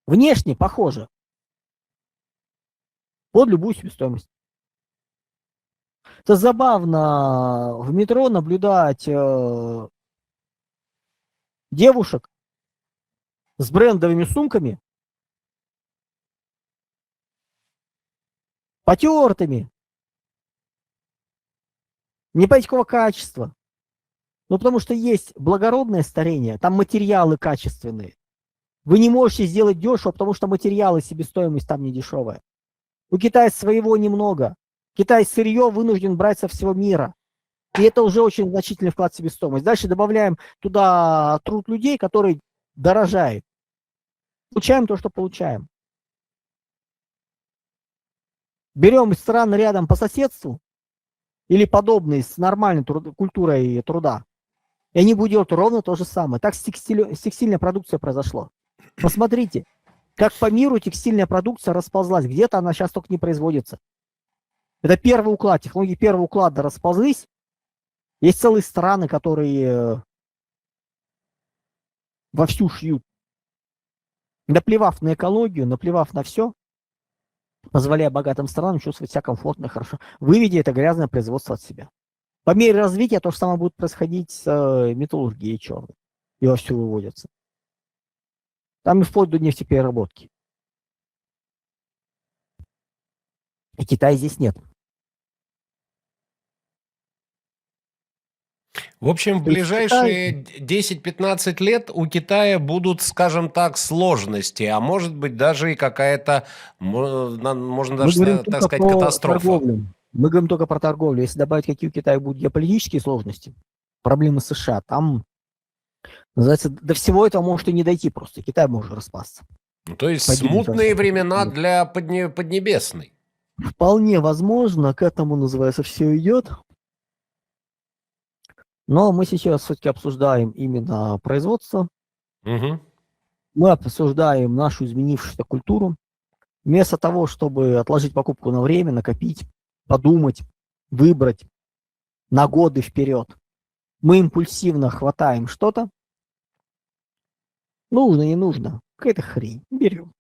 Внешне похоже. Под любую себестоимость. Это забавно в метро наблюдать девушек с брендовыми сумками, потертыми, не пойти какого качества. Ну, потому что есть благородное старение, там материалы качественные. Вы не можете сделать дешево, потому что материалы, себестоимость там не дешевая. У Китая своего немного. Китай сырье вынужден брать со всего мира. И это уже очень значительный вклад в себестоимость. Дальше добавляем туда труд людей, который дорожает. Получаем то, что получаем. Берем страны рядом по соседству или подобные с нормальной культурой труда, и они будут делать ровно то же самое. Так с текстильной продукцией произошло. Посмотрите, как по миру текстильная продукция расползлась. Где-то она сейчас только не производится. Это первый уклад. Технологии первого уклада расползлись. Есть целые страны, которые вовсю шьют. Наплевав на экологию, наплевав на все, позволяя богатым странам чувствовать себя комфортно и хорошо, выведя это грязное производство от себя. По мере развития то же самое будет происходить с металлургией черной. И вовсю выводятся. Там и вплоть до нефтепереработки. И Китая здесь нет. В общем, в То есть ближайшие 10-15 лет у Китая будут, скажем так, сложности, а может быть даже и какая-то, можно мы даже, говорим так только сказать, про катастрофа. торговлю. Мы говорим только про торговлю. Если добавить, какие у Китая будут геополитические сложности, проблемы США, там, называется, до всего этого может и не дойти просто. Китай может распасться. Ну, то есть Погибнуть смутные просто. времена для Поднебесной. Вполне возможно, к этому, называется, все идет. Но мы сейчас все-таки обсуждаем именно производство. Угу. Мы обсуждаем нашу изменившуюся культуру. Вместо того, чтобы отложить покупку на время, накопить, подумать, выбрать на годы вперед, мы импульсивно хватаем что-то. Нужно, не нужно. Какая-то хрень. Берем.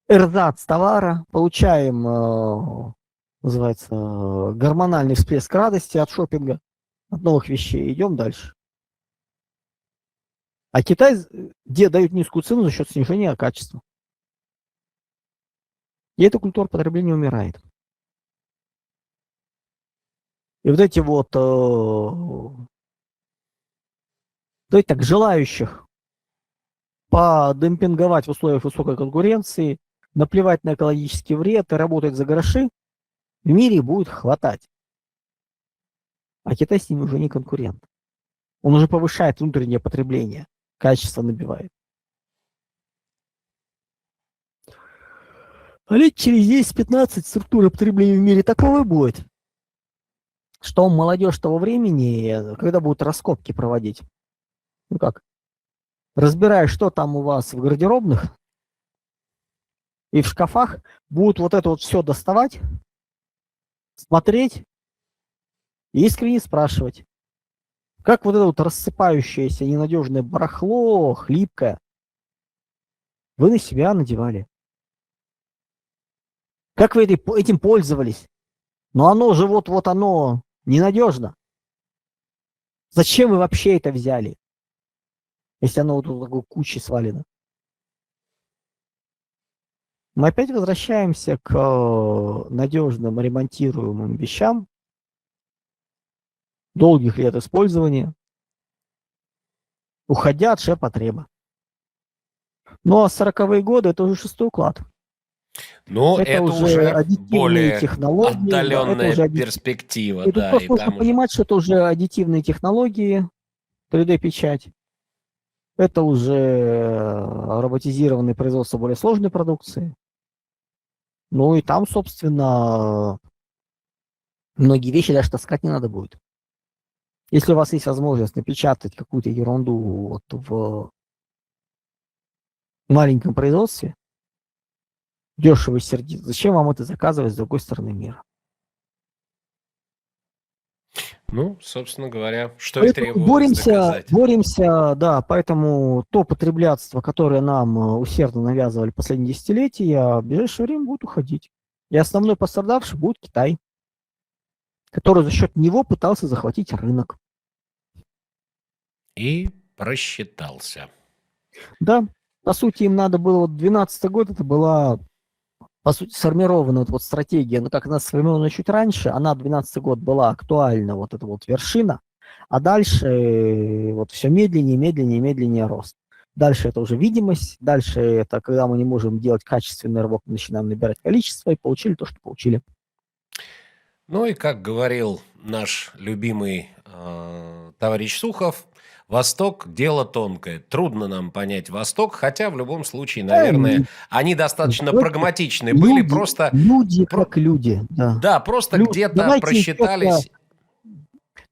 Эрзац товара. Получаем, называется, гормональный всплеск радости от шопинга, от новых вещей. Идем дальше. А Китай где дают низкую цену за счет снижения качества. И эта культура потребления умирает. И вот эти вот, давайте так, желающих подемпинговать в условиях высокой конкуренции, наплевать на экологический вред и работать за гроши, в мире будет хватать. А Китай с ними уже не конкурент. Он уже повышает внутреннее потребление, качество набивает. А лет через 10-15 структура потребления в мире такого будет, что молодежь того времени, когда будут раскопки проводить, ну как, разбирая, что там у вас в гардеробных и в шкафах, будут вот это вот все доставать, смотреть и искренне спрашивать, как вот это вот рассыпающееся ненадежное барахло, хлипкое, вы на себя надевали. Как вы этим пользовались? Но оно же вот оно ненадежно. Зачем вы вообще это взяли? Если оно вот тут такой кучей свалено. Мы опять возвращаемся к надежным ремонтируемым вещам, долгих лет использования, уходя от ширпотреба. Ну а 40-е годы это уже 6-й уклад. Но это уже аддитивные более технологии. Да, это отдаленная уже перспектива, И тут да, просто и нужно там уже... понимать, что это уже аддитивные технологии, 3D-печать. Это уже роботизированное производство более сложной продукции. Ну и там, собственно, многие вещи даже таскать не надо будет. Если у вас есть возможность напечатать какую-то ерунду вот в маленьком производстве, дешево и сердито, зачем вам это заказывать с другой стороны мира? Ну, собственно говоря, что и Поэтому требовалось доказать. боремся, да, поэтому то потреблятство, которое нам усердно навязывали последние десятилетия, в ближайшее время будет уходить. И основной пострадавший будет Китай, который за счет него пытался захватить рынок. И просчитался. Да, по сути, им надо было, вот 2012 год, это была, по сути, сформирована вот стратегия, ну, как она сформирована чуть раньше, она 2012 год была актуальна, вот эта вот вершина, а дальше вот все медленнее, медленнее, медленнее рост. Дальше это уже видимость, дальше это когда мы не можем делать качественный рывок, мы начинаем набирать количество и получили то, что получили. Ну и как говорил наш любимый товарищ Сухов, Восток – дело тонкое. Трудно нам понять Восток, хотя в любом случае, Да, наверное, они достаточно давайте прагматичны были, люди, просто, люди как люди, да. да, просто где-то Давайте просчитались.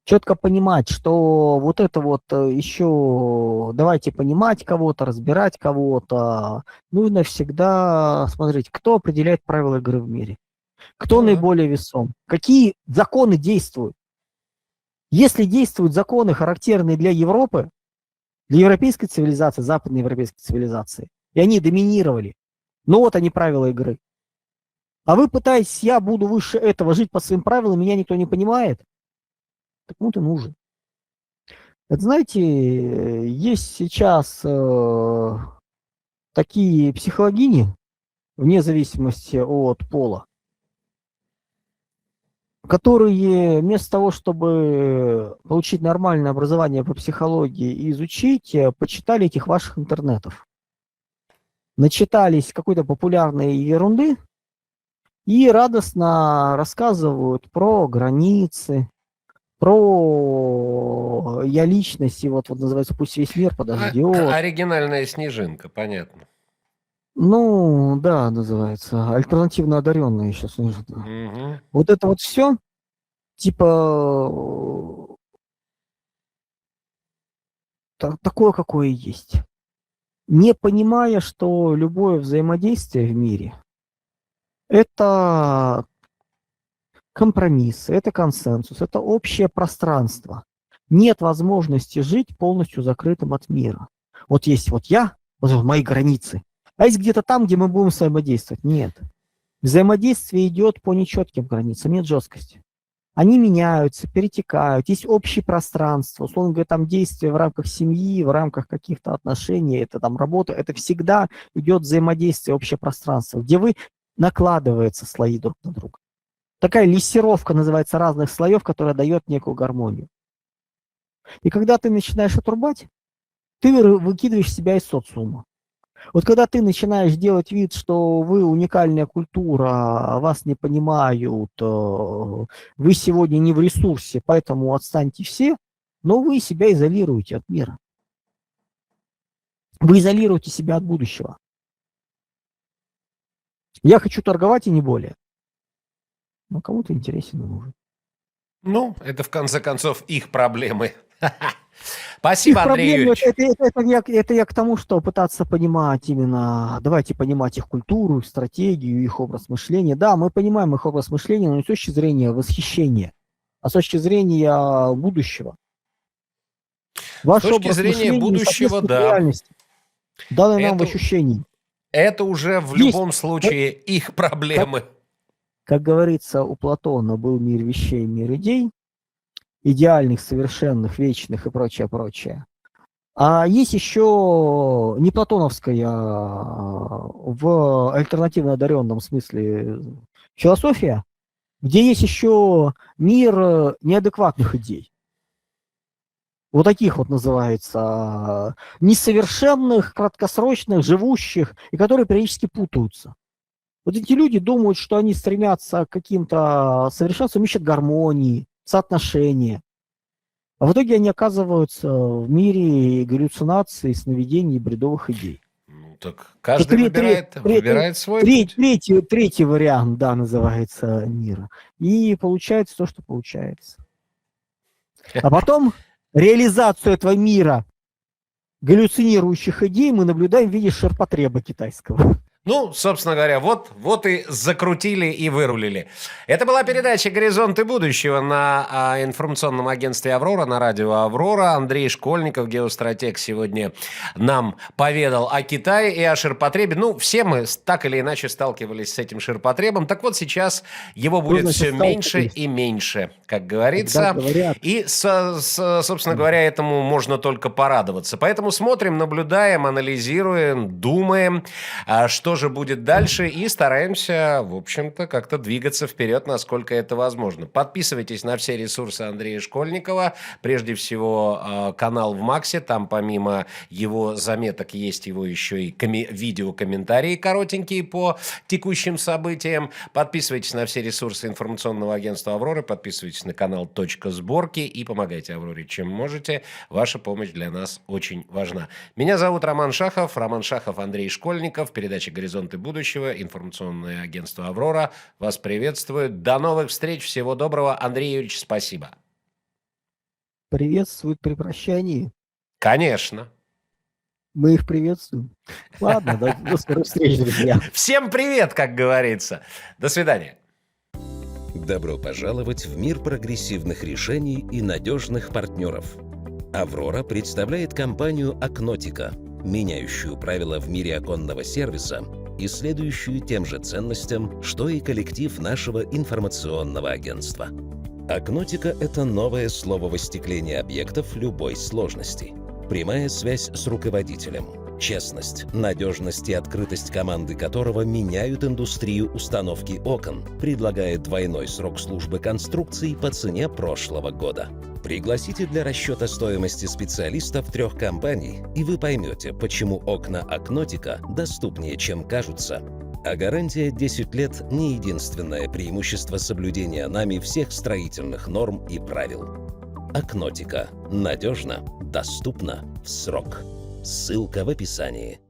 четко понимать, что вот это вот еще давайте понимать кого-то, разбирать кого-то. Нужно всегда смотреть, кто определяет правила игры в мире, кто Ну да. наиболее весом, какие законы действуют. Если действуют законы, характерные для Европы, для европейской цивилизации, западноевропейской цивилизации, и они доминировали, ну вот они правила игры. А вы пытаетесь, я буду выше этого, жить по своим правилам, меня никто не понимает, так кому ты нужен? Это, знаете, есть сейчас такие психологини, вне зависимости от пола, которые вместо того, чтобы получить нормальное образование по психологии и изучить, почитали этих ваших интернетов. Начитались какой-то популярной ерунды и радостно рассказывают про границы, про я личность, и вот называется «Пусть весь мир подождет». Оригинальная снежинка, понятно. Ну, да, называется. Альтернативно одаренные сейчас. Угу. Вот это вот все, типа, такое, какое есть. Не понимая, что любое взаимодействие в мире – это компромисс, это консенсус, это общее пространство. Нет возможности жить полностью закрытым от мира. Вот есть вот я, вот мои границы, а есть где-то там, где мы будем взаимодействовать. Нет. Взаимодействие идет по нечетким границам, нет жесткости. Они меняются, перетекают, есть общее пространство, условно говоря, там действия в рамках семьи, в рамках каких-то отношений, это там работа, это всегда идет взаимодействие, общее пространство, где вы накладываются слои друг на друга. Такая лессировка называется разных слоев, которая дает некую гармонию. И когда ты начинаешь отрубать, ты выкидываешь себя из социума. Вот когда ты начинаешь делать вид, что вы уникальная культура, вас не понимают, вы сегодня не в ресурсе, поэтому отстаньте все, но вы себя изолируете от мира. Вы изолируете себя от будущего. Я хочу торговать и не более. Но кому-то интересен и нужен. Ну, это в конце концов их проблемы. Спасибо, Их Андрей проблемы, Юрьевич. это я к тому, что пытаться понимать именно, давайте понимать их культуру, их стратегию, их образ мышления. Да, мы понимаем их образ мышления, но не с точки зрения восхищения, а с точки зрения будущего. Ваш С точки образ зрения мышления не будущего, соответствует да. реальности, данной нам в Это, ощущении. это уже в Есть, любом случае их проблемы. как говорится, у Платона был мир вещей, мир идей, идеальных, совершенных, вечных и прочее, прочее. А есть еще не платоновская в альтернативно одаренном смысле философия, где есть еще мир неадекватных идей. Вот таких вот называется несовершенных, краткосрочных, живущих, и которые периодически путаются. Вот эти люди думают, что они стремятся к каким-то совершенствам, ищут гармонии, соотношения. А в итоге они оказываются в мире галлюцинаций, сновидений, бредовых идей. Ну, так каждый выбирает свой путь. Третий вариант, да, называется мира. И получается то, что получается. А потом реализацию этого мира галлюцинирующих идей мы наблюдаем в виде ширпотреба китайского. Ну, собственно говоря, вот и закрутили и вырулили. Это была передача «Горизонты будущего» на информационном агентстве «Аврора», на радио «Аврора». Андрей Школьников, геостратег, сегодня нам поведал о Китае и о ширпотребе. Ну, все мы так или иначе сталкивались с этим ширпотребом. Так вот, сейчас его будет все меньше и меньше, как говорится. И, собственно говоря, этому можно только порадоваться. Поэтому смотрим, наблюдаем, анализируем, думаем, что что же будет дальше, и стараемся, в общем-то, как-то двигаться вперед, насколько это возможно. Подписывайтесь на все ресурсы Андрея Школьникова. Прежде всего, канал в Максе. Там помимо его заметок есть его еще и видео-комментарии коротенькие по текущим событиям. Подписывайтесь на все ресурсы информационного агентства «Авроры». Подписывайтесь на канал «Точка сборки» и помогайте «Авроре» чем можете. Ваша помощь для нас очень важна. Меня зовут Роман Шахов. Роман Шахов, Андрей Школьников. Передача «Горизонты будущего». Информационное агентство «Аврора» вас приветствует. До новых встреч. Всего доброго. Андрей Юрьевич, спасибо. Приветствуют при прощании. Конечно. Мы их приветствуем. Ладно, до скорых встреч, друзья. Всем привет, как говорится. До свидания. Добро пожаловать в мир прогрессивных решений и надежных партнеров. «Аврора» представляет компанию «Акнотика», меняющую правила в мире оконного сервиса и следующую тем же ценностям, что и коллектив нашего информационного агентства. «Акнотика» — это новое слово в остеклении объектов любой сложности. Прямая связь с руководителем. Честность, надежность и открытость команды которого меняют индустрию установки окон, предлагает двойной срок службы конструкций по цене прошлого года. Пригласите для расчета стоимости специалистов 3 компаний, и вы поймете, почему окна «Акнотика» доступнее, чем кажутся. А гарантия 10 лет – не единственное преимущество соблюдения нами всех строительных норм и правил. «Акнотика» – надежно, доступно, в срок. Ссылка в описании.